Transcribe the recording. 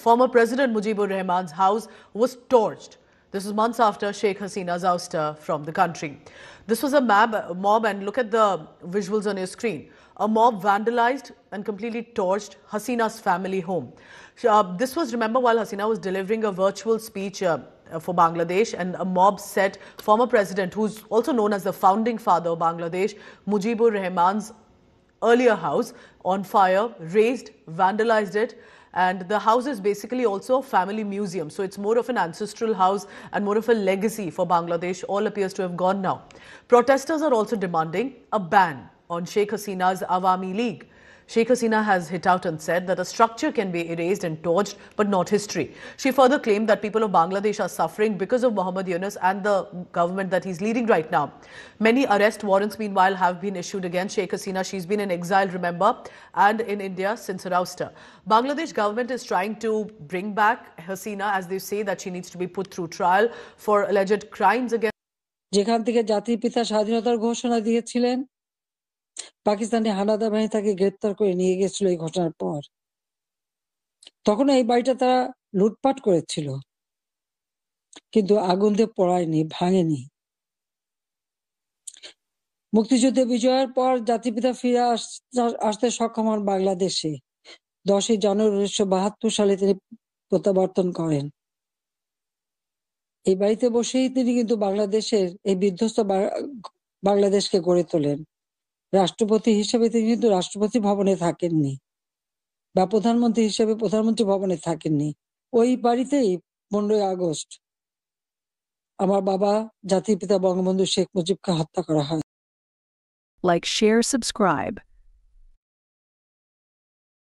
former President Mujibur Rahman's house was torched. This is months after Sheikh Hasina's ouster from the country. This was a mob, and look at the visuals on your screen. A mob vandalized and completely torched Hasina's family home. This was, remember, while Hasina was delivering a virtual speech for Bangladesh, and a mob set former president, who's also known as the founding father of Bangladesh, Mujibur Rahman's earlier house on fire, razed, vandalized it. And the house is basically also a family museum. So it's more of an ancestral house and more of a legacy for Bangladesh. All appears to have gone now. Protesters are also demanding a ban on Sheikh Hasina's Awami League. Sheikh Hasina has hit out and said that a structure can be erased and torched, but not history. She further claimed that people of Bangladesh are suffering because of Muhammad Yunus and the government that he's leading right now. Many arrest warrants, meanwhile, have been issued against Sheikh Hasina. She's been in exile, remember, and in India since her ouster. Bangladesh government is trying to bring back Hasina, as they say that she needs to be put through trial for alleged crimes against. যেখান থেকে জাতির পিতা স্বাধীনতার ঘোষণা দিয়েছিলেন, পাকিস্তানি হানাদার বাহিনী তাকে গ্রেপ্তার করে নিয়ে গেছিল এই ঘটনার পর। তখন এই বাড়িটা তারা লুটপাট করেছিল, কিন্তু আগুন দিয়ে পোড়ায়নি, ভাঙেনি। মুক্তিযুদ্ধে বিজয়ের পর জাতিপিতা ফিরে আসতে সক্ষম হন বাংলাদেশে। 10ই জানুয়ারি 1972 সালে তিনি প্রত্যাবর্তন করেন। এই বাড়িতে বসেই তিনি কিন্তু বাংলাদেশের এই বিধ্বস্ত বাংলাদেশকে গড়ে তোলেন। রাষ্ট্রপতি হিসেবে তিনি কিন্তু রাষ্ট্রপতি ভবনে থাকেননি, বা প্রধানমন্ত্রী হিসেবে প্রধানমন্ত্রী ভবনে থাকেননি। ওই বাড়িতেই 15ই আগস্ট আমার বাবা জাতির পিতা বঙ্গবন্ধু শেখ মুজিবকে হত্যা করা হয়। Like, share, subscribe.